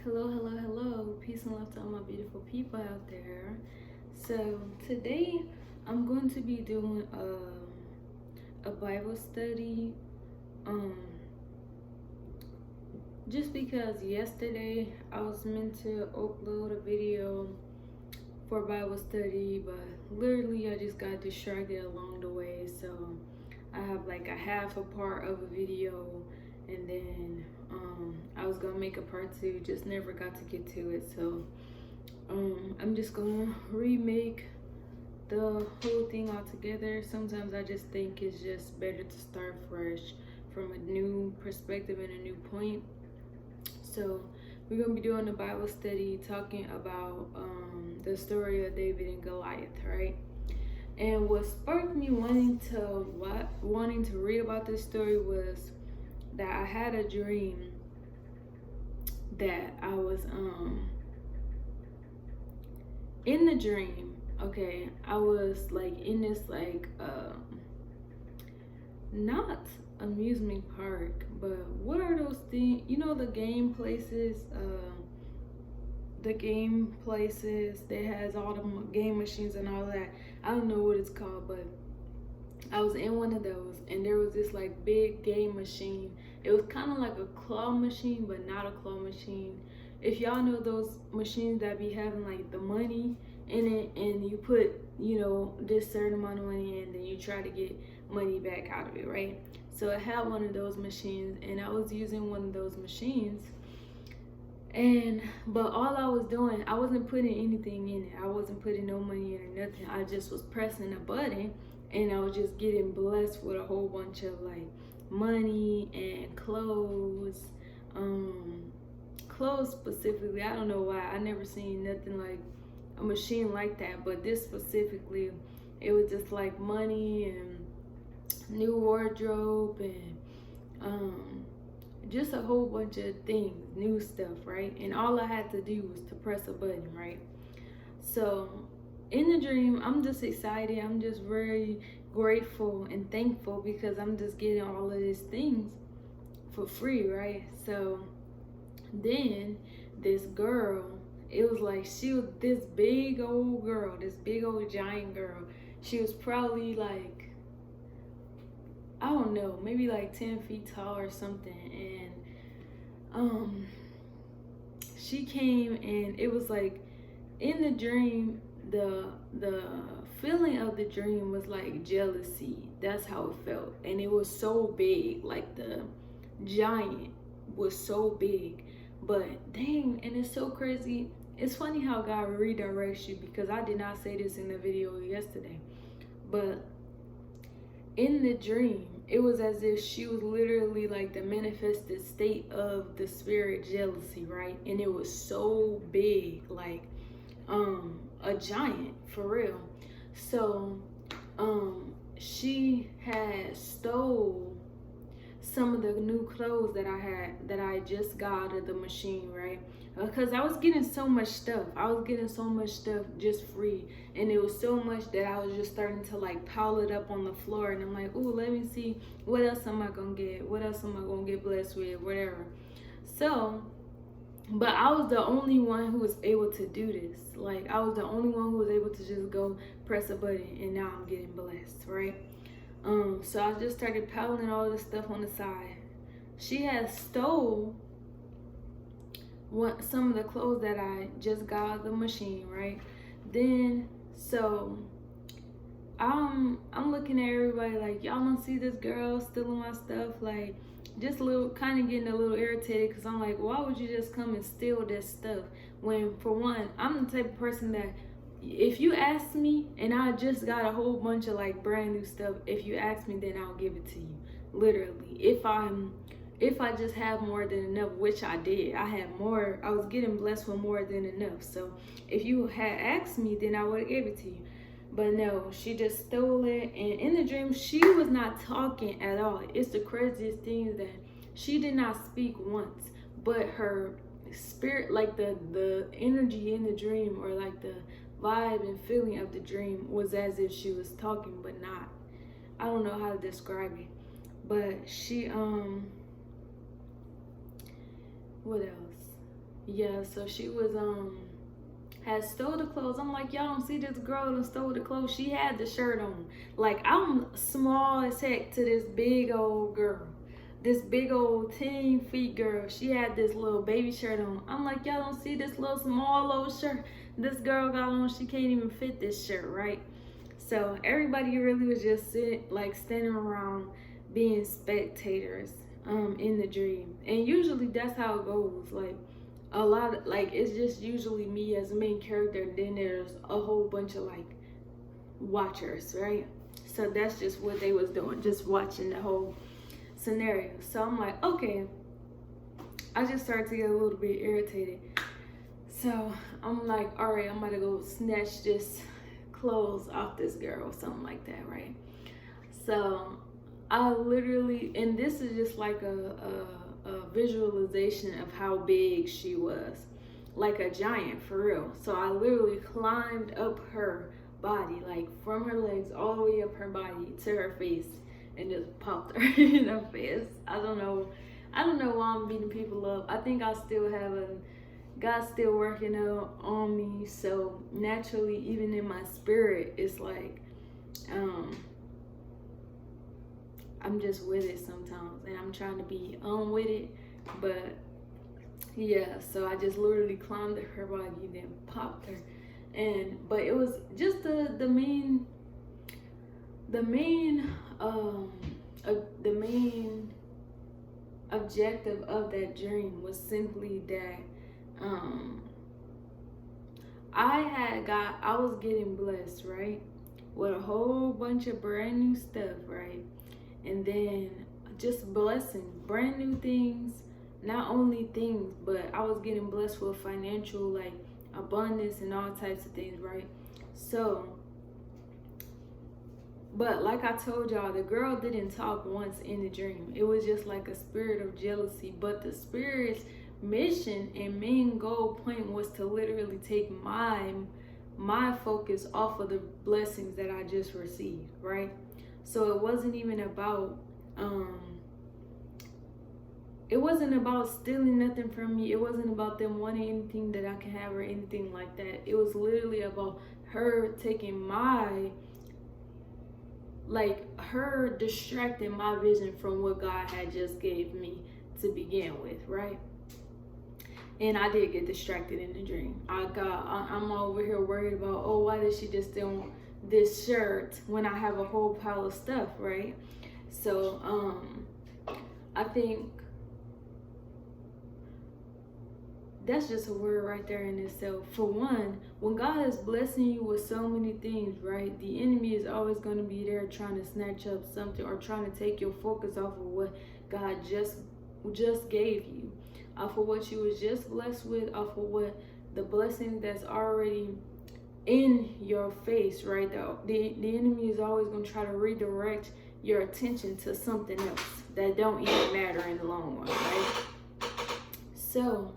Hello, hello, hello. Peace and love to all my beautiful people out there. So today I'm going to be doing a Bible study. Just because yesterday I was meant to upload a video for Bible study, but literally I just got distracted along the way. So I have like a half a part of a video, and then I was gonna make a part 2, just never got to get to it. So I'm just gonna remake the whole thing all together. Sometimes I just think it's just better to start fresh from a new perspective and a new point. So we're gonna be doing a Bible study talking about the story of David and Goliath, right? And what sparked me wanting to read about this story was that I had a dream that I was in the dream. Okay, I was like in this like not amusement park, but what are those things? You know, the game places. That has all the game machines and all that. I don't know what it's called, but I was in one of those, and there was this like big game machine. It was kind of like a claw machine, but not a claw machine. If y'all know those machines that be having like the money in it, and you put, you know, this certain amount of money in, then you try to get money back out of it, right? So it had one of those machines, and I was using one of those machines. But all I was doing, I wasn't putting anything in it. I wasn't putting no money in or nothing. I just was pressing a button, and I was just getting blessed with a whole bunch of like money and clothes. Clothes specifically, I don't know why. I never seen nothing like a machine like that, but this specifically, it was just like money and new wardrobe and just a whole bunch of things, new stuff, right? And all I had to do was to press a button, right? So in the dream, I'm just excited. I'm just very grateful and thankful because I'm just getting all of these things for free, right? So then this girl, it was like she was this big old girl, this big old giant girl. She was probably like, I don't know, maybe like 10 feet tall or something. And she came, and it was like in the dream, the feeling of the dream was like jealousy. That's how it felt. And it was so big, like the giant was so big. But dang, and it's so crazy. It's funny how God redirects you, because I did not say this in the video yesterday, but in the dream, it was as if she was literally like the manifested state of the spirit jealousy, right? And it was so big, like a giant for real. So she had stole some of the new clothes that I just got out of the machine, right? Because I was getting so much stuff. I was getting so much stuff just free. And it was so much that I was just starting to like pile it up on the floor. And I'm like, oh, let me see, what else am I going to get? What else am I going to get blessed with? Whatever. So, but I was the only one who was able to do this. Like, I was the only one who was able to just go press a button, and now I'm getting blessed, right? So I just started piling all this stuff on the side. She had stole some of the clothes that I just got out of the machine, right? Then, so I'm looking at everybody like, y'all don't see this girl stealing my stuff? Like, just a little, kind of getting a little irritated, because I'm like, why would you just come and steal this stuff? When, for one, I'm the type of person that, if you ask me, and I just got a whole bunch of like brand new stuff, if you ask me, then I'll give it to you, literally. If I just have more than enough, which I did, I had more. I was getting blessed with more than enough. So if you had asked me, then I would have gave it to you. But no, she just stole it. And in the dream, she was not talking at all. It's the craziest thing is that she did not speak once, but her spirit, like the energy in the dream, or like the vibe and feeling of the dream, was as if she was talking, but not. I don't know how to describe it. But she what else? yeah, so she was had stole the clothes. I'm like, y'all don't see this girl that stole the clothes. She had the shirt on. Like, I'm small as heck to this big old girl. This big old 10 feet girl. She had this little baby shirt on. I'm like, y'all don't see this little small old shirt this girl got on? She can't even fit this shirt, right? So everybody really was just standing around being spectators in the dream. And usually that's how it goes. Like, a lot of, like, it's just usually me as a main character, then there's a whole bunch of like watchers, right? So that's just what they was doing, just watching the whole scenario. So I'm like, okay. I just started to get a little bit irritated. So I'm like, all right, I'm gonna go snatch this clothes off this girl or something like that, right? So I literally, and this is just like a visualization of how big she was, like a giant for real. So I literally climbed up her body, like from her legs all the way up her body to her face, and just popped her in her face. I don't know why I'm beating people up. I think I still have God's still working out on me. So naturally, even in my spirit, it's like I'm just with it sometimes, and I'm trying to be with it. But yeah, so I just literally climbed at her body, then popped her, but it was just the main objective of that dream was simply that I was getting blessed, right, with a whole bunch of brand new stuff, right, and then just blessing, brand new things, not only things, but I was getting blessed with financial, like, abundance and all types of things, right? So, but like I told y'all, the girl didn't talk once in the dream. It was just like a spirit of jealousy. But the spirit's mission and main goal point was to literally take my focus off of the blessings that I just received, right? So it wasn't even about stealing nothing from me. It wasn't about them wanting anything that I can have or anything like that. It was literally about her taking her distracting my vision from what God had just gave me to begin with, right? And I did get distracted in the dream. I'm over here worried about, oh, why did she just steal this shirt when I have a whole pile of stuff, right? So I think that's just a word right there in itself. For one, when God is blessing you with so many things, right, the enemy is always going to be there trying to snatch up something or trying to take your focus off of what God just gave you, off of what you was just blessed with, off of what the blessing that's already in your face, right? The enemy is always going to try to redirect your attention to something else that don't even matter in the long run, right? So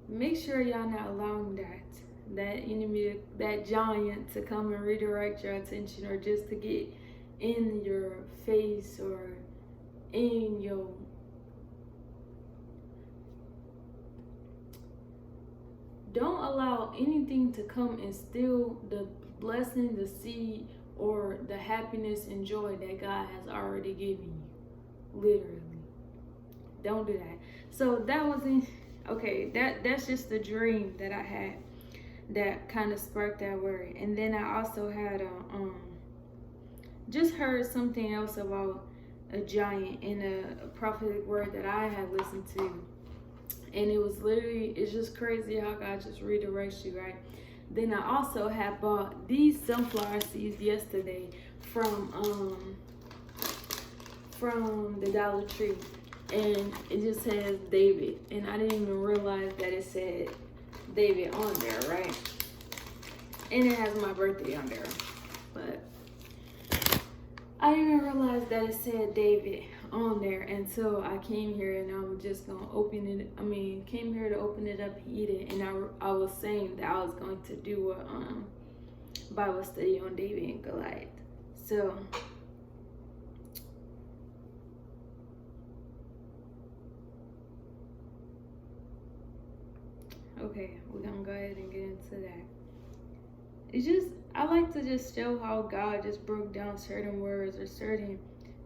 make sure y'all not allowing that enemy, that giant, to come and redirect your attention, or just to get in your face or in your don't allow anything to come and steal the blessing, the seed, or the happiness and joy that God has already given you. Literally. Don't do that. So that wasn't okay. That's just the dream that I had that kind of sparked that word. And then I also had just heard something else about a giant in a prophetic word that I had listened to. And it was literally, it's just crazy how God just redirects you, right? Then I also had bought these sunflower seeds yesterday from the Dollar Tree, and it just says David, and I didn't even realize that it said David on there, right? And it has my birthday on there, but I didn't even realize that it said David on there until I came here, and I was just gonna came here to open it up and eat it. And I was saying that I was going to do a Bible study on David and Goliath. So Okay, we're gonna go ahead and get into that. It's just, I like to just show how God just broke down certain words or certain,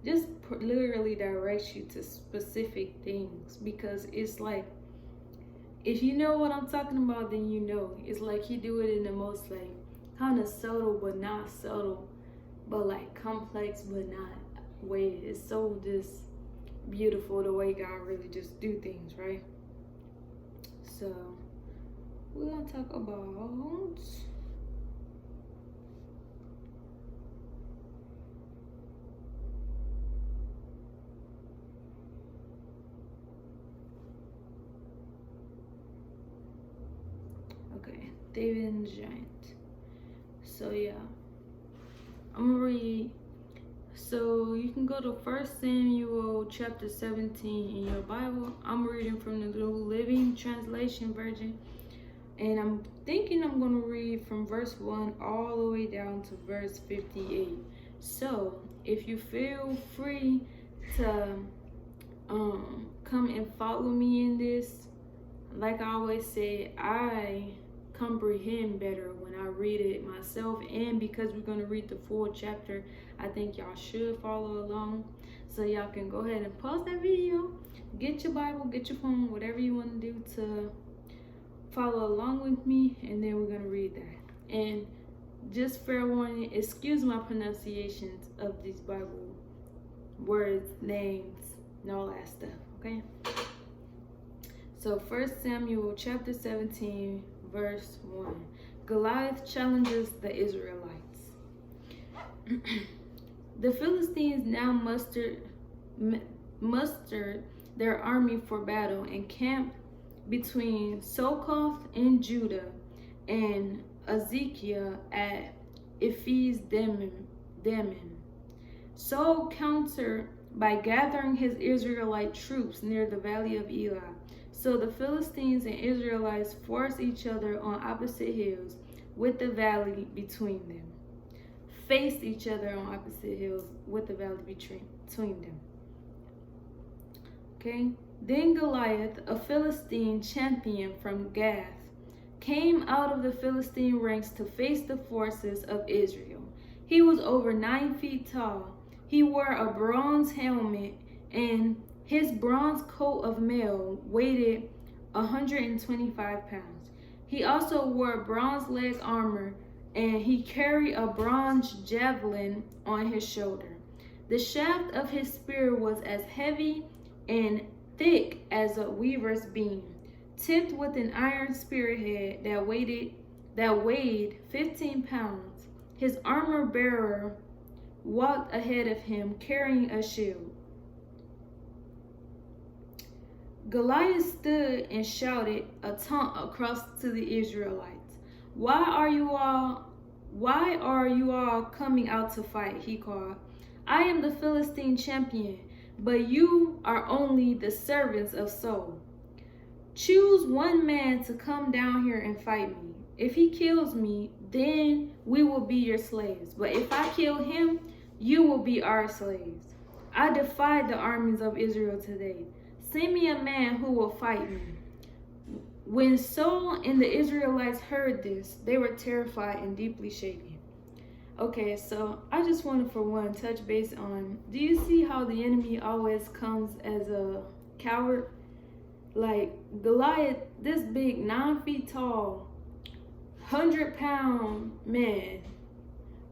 just literally directs you to specific things, because it's like, if you know what I'm talking about, then you know. It's like he do it in the most like kind of subtle but not subtle, but like complex but not weighted. It's so just beautiful the way God really just do things, right? So we're gonna talk about David and the Giant. So yeah, I'm gonna read. So you can go to 1 Samuel chapter 17 in your Bible. I'm reading from the New Living Translation version. And I'm thinking I'm going to read from verse 1 all the way down to verse 58. So if you feel free to come and follow me in this, like I always say, I comprehend better when I read it myself, and because we're going to read the full chapter, I think y'all should follow along. So y'all can go ahead and pause that video, get your Bible, get your phone, whatever you want to do to follow along with me, and then we're going to read that. And just fair warning, excuse my pronunciations of these Bible words, names, and all that stuff, okay? So 1 Samuel chapter 17 verse 1. Goliath challenges the Israelites. The Philistines now mustered their army for battle and camped between Sokoth in Judah and Ezekiel at Ephes Dammim. Saul countered by gathering his Israelite troops near the valley of Elah. So the Philistines and Israelites forced each other on opposite hills with the valley between them. Faced each other on opposite hills with the valley between them. Okay? Then Goliath, a Philistine champion from Gath, came out of the Philistine ranks to face the forces of Israel. He was over 9 feet tall. He wore a bronze helmet, and his bronze coat of mail weighed 125 pounds. He also wore bronze leg armor, and he carried a bronze javelin on his shoulder. The shaft of his spear was as heavy and thick as a weaver's beam, tipped with an iron spearhead that weighed 15 pounds. His armor bearer walked ahead of him carrying a shield. Goliath stood and shouted a taunt across to the Israelites. Why are you all coming out to fight? He called. I am the Philistine champion, but you are only the servants of Saul. Choose one man to come down here and fight me. If he kills me, then we will be your slaves. But if I kill him, you will be our slaves. I defied the armies of Israel today. Send me a man who will fight me. When Saul and the Israelites heard this, they were terrified and deeply shaken. Okay, so I just wanted for one touch base on, do you see how the enemy always comes as a coward? Like Goliath, this big 9 feet tall, 100-pound man,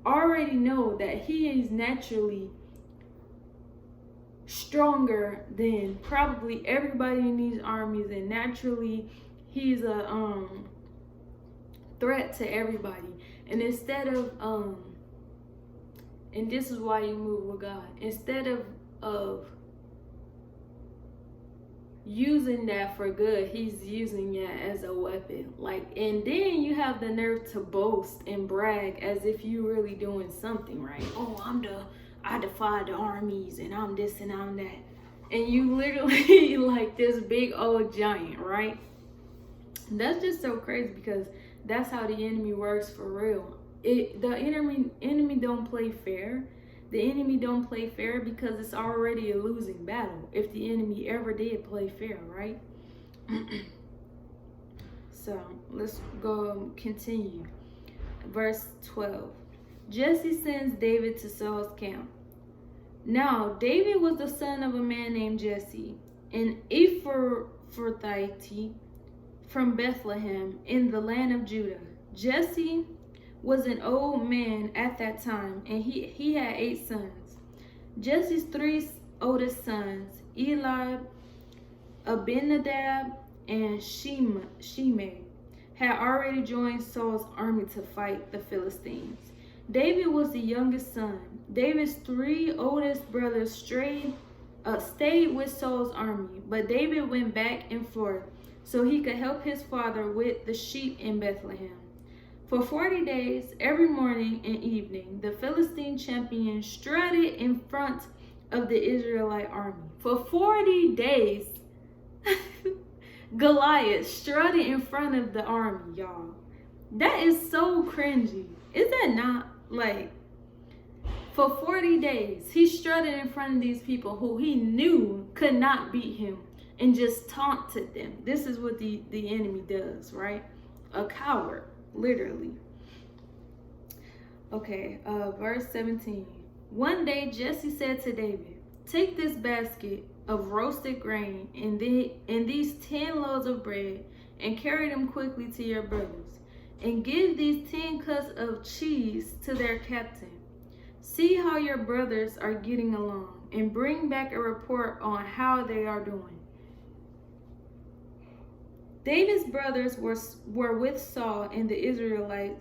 already know that he is naturally stronger than probably everybody in these armies, and naturally he's a threat to everybody. And instead of and this is why you move with God, instead of using that for good, he's using it as a weapon. Like, and then you have the nerve to boast and brag as if you really doing something, right? Oh, I defied the armies, and I'm this and I'm that. And you literally like this big old giant, right? That's just so crazy, because that's how the enemy works for real. The enemy don't play fair. The enemy don't play fair because it's already a losing battle if the enemy ever did play fair, right? So let's go continue. Verse 12. Jesse sends David to Saul's camp. Now David was the son of a man named Jesse, an Ephrathite from Bethlehem in the land of Judah. Jesse was an old man at that time, and he had 8 sons. Jesse's 3 oldest sons, Eli, Abinadab, and Shimei, had already joined Saul's army to fight the Philistines. David was the youngest son. David's 3 oldest brothers stayed with Saul's army, but David went back and forth so he could help his father with the sheep in Bethlehem. For 40 days, every morning and evening, the Philistine champion strutted in front of the Israelite army. For 40 days, Goliath strutted in front of the army, y'all. That is so cringy. Is that not? Like, for 40 days, he strutted in front of these people who he knew could not beat him and just taunted them. This is what the enemy does, right? A coward, literally. Okay, verse 17. One day Jesse said to David, "Take this basket of roasted grain and these 10 loaves of bread and carry them quickly to your brothers, and give these 10 cuts of cheese to their captain. See how your brothers are getting along, and bring back a report on how they are doing." David's brothers were with Saul and the Israelite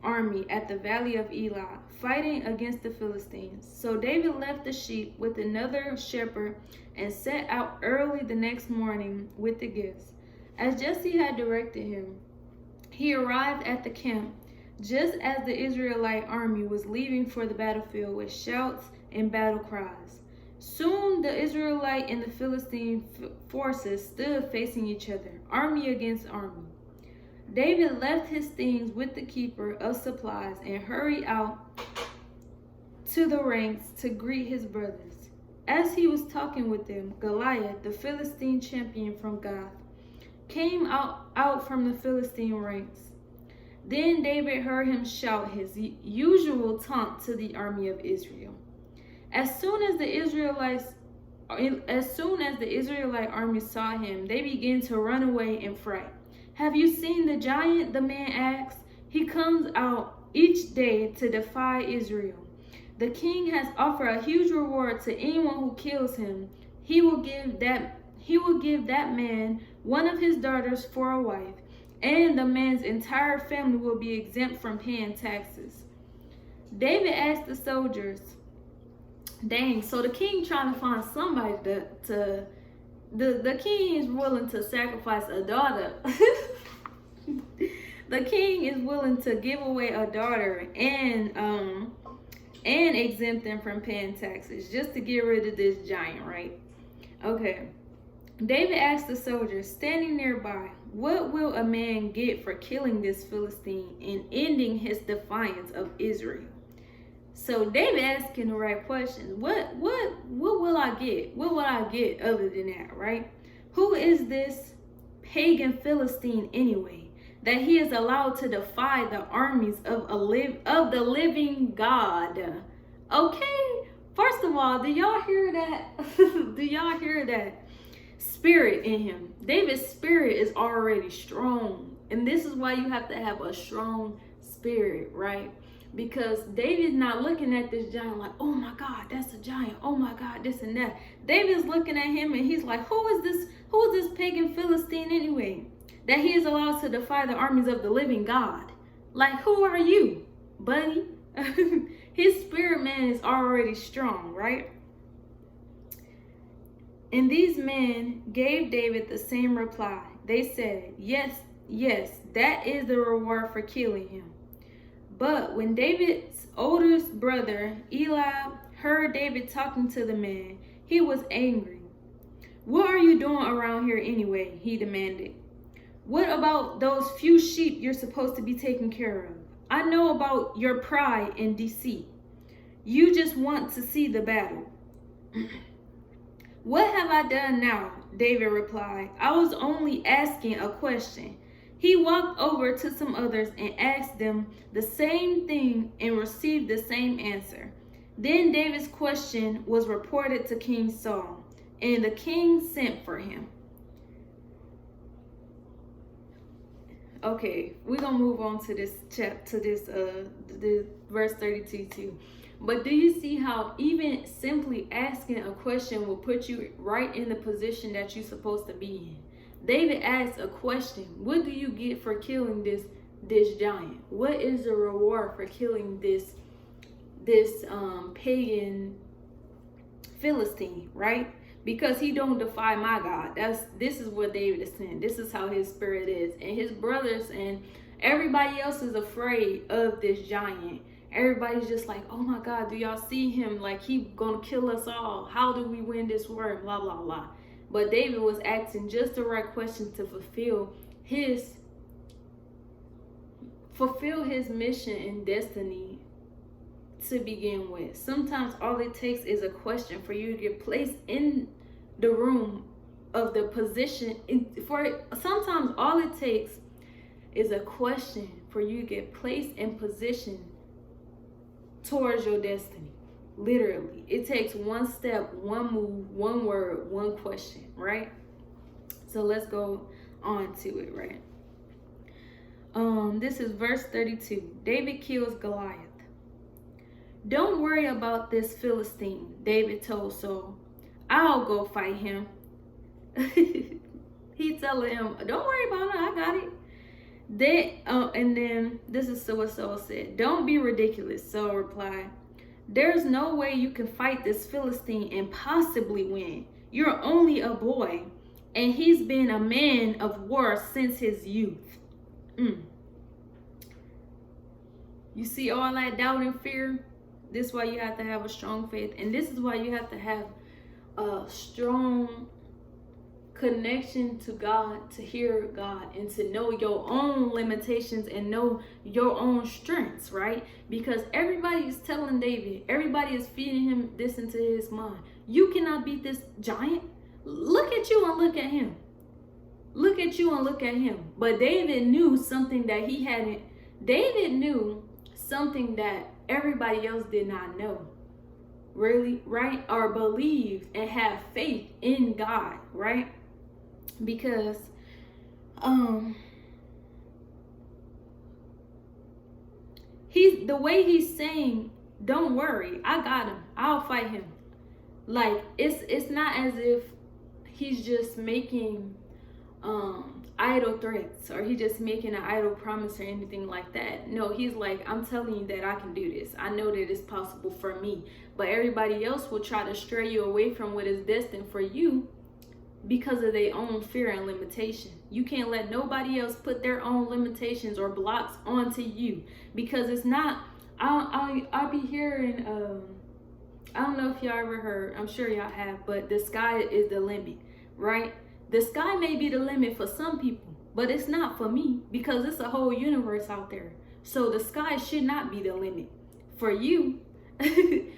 army at the valley of Elah, fighting against the Philistines. So David left the sheep with another shepherd and set out early the next morning with the gifts, as Jesse had directed him. He arrived at the camp just as the Israelite army was leaving for the battlefield with shouts and battle cries. Soon the Israelite and the Philistine forces stood facing each other, army against army. David left his things with the keeper of supplies and hurried out to the ranks to greet his brothers. As he was talking with them, Goliath, the Philistine champion from Gath, came out from the Philistine ranks. Then David heard him shout his usual taunt to the army of Israel. As soon as the Israelite army saw him, they began to run away in fright. "Have you seen the giant?" the man asked. "He comes out each day to defy Israel. The king has offered a huge reward to anyone who kills him. He will give that man one of his daughters for a wife, and the man's entire family will be exempt from paying taxes." David asked the soldiers, "Dang, so the king trying to find somebody the king is willing to sacrifice a daughter." The king is willing to give away a daughter and exempt them from paying taxes just to get rid of this giant, right? Okay. David asked the soldiers standing nearby, "What will a man get for killing this Philistine and ending his defiance of Israel?" So David asking the right questions. What will I get? What will I get other than that, right? Who is this pagan Philistine anyway, that he is allowed to defy the armies of the living God? Okay, first of all, do y'all hear that? Do y'all hear that spirit in him? David's spirit is already strong, and this is why you have to have a strong spirit, right? Because David's not looking at this giant like, "Oh my God, that's a giant. Oh my God, this and that." David's looking at him and he's like, who is this pagan Philistine anyway, that he is allowed to defy the armies of the living God? Like, who are you, buddy? His spirit man is already strong, right? And these men gave David the same reply. They said, yes, that is the reward for killing him." But when David's oldest brother, Eli, heard David talking to the man, he was angry. "What are you doing around here anyway?" he demanded. "What about those few sheep you're supposed to be taking care of? I know about your pride and deceit. You just want to see the battle." "What have I done now?" David replied. "I was only asking a question. He walked over to some others and asked them the same thing and received the same answer. Then David's question was reported to King Saul, and the king sent for him. Okay, we're gonna move on to this this verse 32 too. But do you see how even simply asking a question will put you right in the position that you're supposed to be in? David asked a question: what do you get for killing this giant? What is the reward for killing this pagan Philistine, right? Because he don't defy my God. This is what David is saying. This is how his spirit is. And his brothers and everybody else is afraid of this giant. Everybody's just like, oh my God, do y'all see him? Like, he gonna kill us all. How do we win this war? Blah, blah, blah. But David was asking just the right question to fulfill his mission and destiny to begin with. Sometimes all it takes is a question for you to get placed in the room of the position. Sometimes all it takes is a question for you to get placed in position towards your destiny. Literally, it takes one step, one move, one word, one question, right? So let's go on to it, right? This is verse 32. David kills Goliath. Don't worry about this Philistine, David told Saul. I'll go fight him. He telling him, don't worry about it, I got it. And then this is what Saul said. Don't be ridiculous, Saul replied. There's no way you can fight this Philistine and possibly win. You're only a boy, and he's been a man of war since his youth. You see all that doubt and fear? This is why you have to have a strong faith. And this is why you have to have a strong connection to God, to hear God, and to know your own limitations and know your own strengths, right? Because everybody is telling David, everybody is feeding him this into his mind. You cannot beat this giant. Look at you and look at him. Look at you and look at him. But David knew something that he hadn't. David knew something that everybody else did not know. Really, right? Or believe and have faith in God, right? Because the way he's saying, don't worry, I got him, I'll fight him. Like, it's not as if he's just making idle threats, or he just making an idle promise or anything like that. No, he's like, I'm telling you that I can do this. I know that it's possible for me. But everybody else will try to stray you away from what is destined for you because of their own fear and limitation. You can't let nobody else put their own limitations or blocks onto you, because it's not. I'll be hearing. I don't know if y'all ever heard. I'm sure y'all have, but the sky is the limit, right? The sky may be the limit for some people, but it's not for me, because it's a whole universe out there. So the sky should not be the limit for you.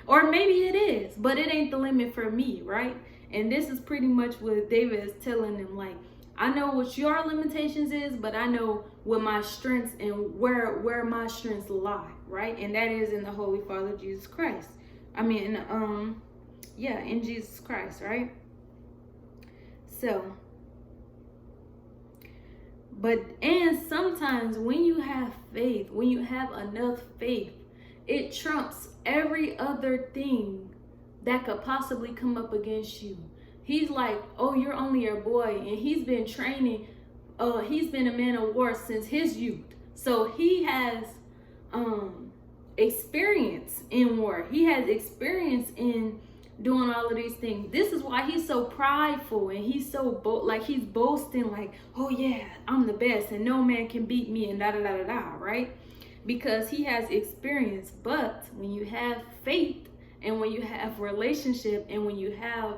Or maybe it is, but it ain't the limit for me, right? And this is pretty much what David is telling them. Like, I know what your limitations is, but I know what my strengths and where my strengths lie, right? And that is in the Holy Father Jesus Christ. I mean, in Jesus Christ, right? So, and sometimes when you have faith, when you have enough faith, it trumps every other thing that could possibly come up against you. He's like, oh, you're only a boy, and he's been training, he's been a man of war since his youth. So he has experience in war. He has experience in doing all of these things. This is why he's so prideful, and he's so he's boasting like, oh yeah, I'm the best and no man can beat me, and da da da da da, right? Because he has experience. But when you have faith, and when you have relationship, and when you have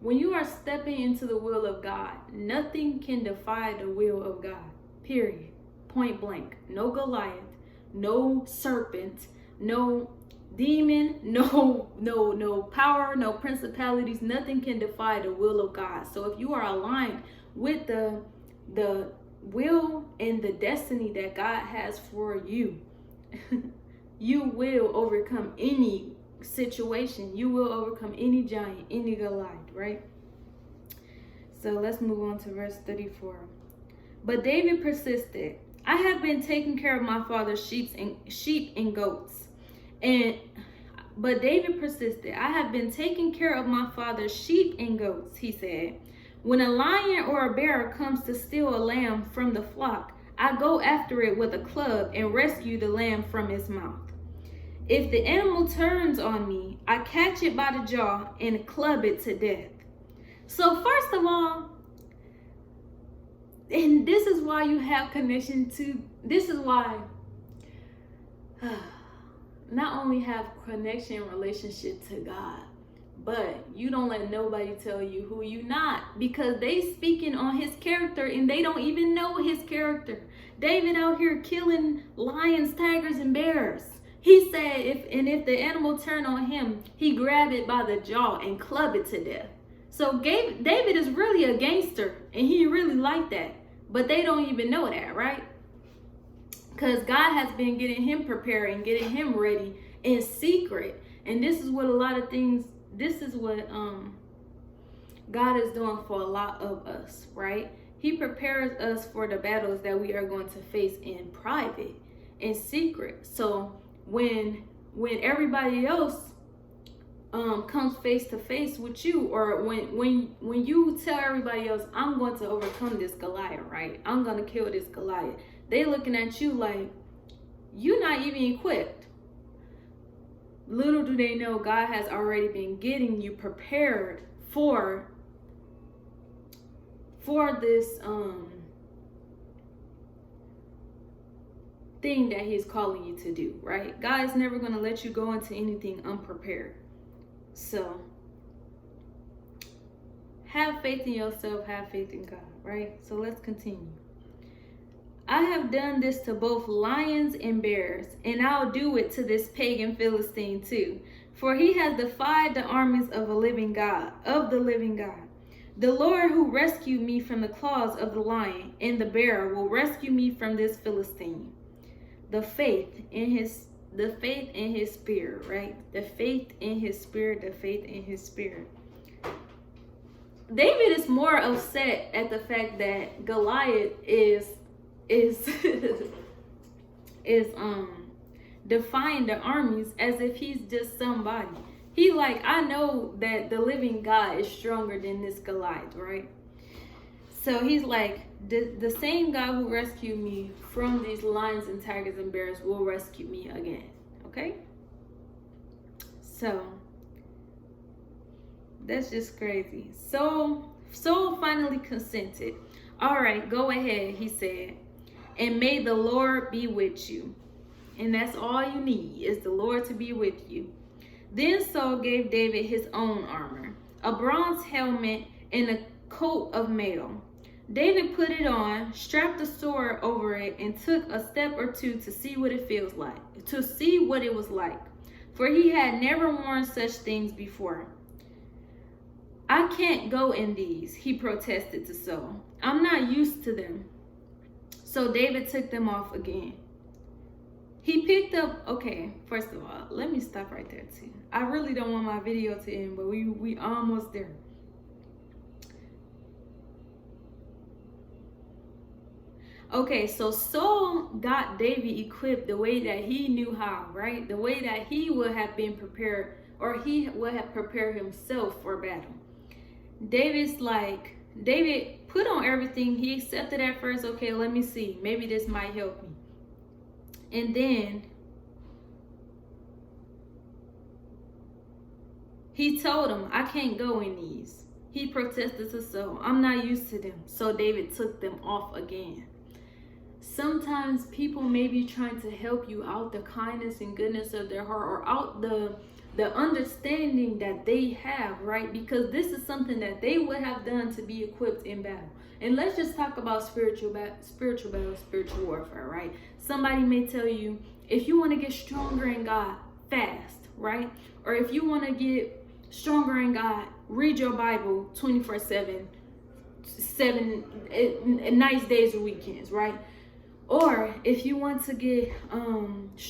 when you are stepping into the will of God, nothing can defy the will of God, period. Point blank. No Goliath, no serpent, no demon, no power, no principalities. Nothing can defy the will of God. So if you are aligned with the will and the destiny that God has for you, you will overcome any situation. You will overcome any giant, any Goliath, right? So let's move on to verse 34. But David persisted. I have been taking care of my father's sheep and goats. But David persisted. I have been taking care of my father's sheep and goats, he said. When a lion or a bear comes to steal a lamb from the flock, I go after it with a club and rescue the lamb from its mouth. If the animal turns on me, I catch it by the jaw and club it to death. So first of all, and this is why you have connection to, this is why not only have connection and relationship to God, but you don't let nobody tell you who you not, because they speaking on his character and they don't even know his character. David out here killing lions, tigers, and bears. He said if the animal turn on him, he grab it by the jaw and club it to death. So David is really a gangster, and he really like that. But they don't even know that, right? Because God has been getting him prepared and getting him ready in secret. And this is what a lot of things, this is what God is doing for a lot of us, right? He prepares us for the battles that we are going to face in private, in secret. So when everybody else comes face to face with you, or when you tell everybody else, I'm going to overcome this Goliath, right? I'm going to kill this Goliath. They looking at you like you're not even equipped. Little do they know God has already been getting you prepared for this thing that he's calling you to do, right? God is never going to let you go into anything unprepared. So have faith in yourself, have faith in God, right? So let's continue. I have done this to both lions and bears, and I'll do it to this pagan Philistine too, for he has defied the armies of the living God. The Lord who rescued me from the claws of the lion and the bear will rescue me from this Philistine. The faith in his spirit, right? The faith in his spirit, the faith in his spirit. David is more upset at the fact that Goliath is defying the armies as if he's just somebody. He like, I know that the living God is stronger than this Goliath, right? So he's like, the same God who rescued me from these lions and tigers and bears will rescue me again. Okay? So that's just crazy. So finally consented. All right, go ahead, he said. And may the Lord be with you. And that's all you need, is the Lord to be with you. Then Saul gave David his own armor, a bronze helmet and a coat of mail. David put it on, strapped a sword over it, and took a step or two to see what it was like, for he had never worn such things before. I can't go in these, he protested to Saul. I'm not used to them. So David took them off again. He picked up, okay, first of all, let me stop right there too. I really don't want my video to end, but we almost there. Okay, so Saul got David equipped the way that he knew how, right? The way that he would have been prepared, or he would have prepared himself for battle. David put on everything. He accepted at first, okay, let me see. Maybe this might help me. And then he told him, I can't go in these. He protested to Saul, I'm not used to them. So David took them off again. Sometimes people may be trying to help you out the kindness and goodness of their heart, or out the understanding that they have, right? Because this is something that they would have done to be equipped in battle. And let's just talk about spiritual warfare, right? Somebody may tell you, if you want to get stronger in God, fast, right? Or if you want to get stronger in God, read your Bible 24/7, nice days or weekends, right? Or if you want to get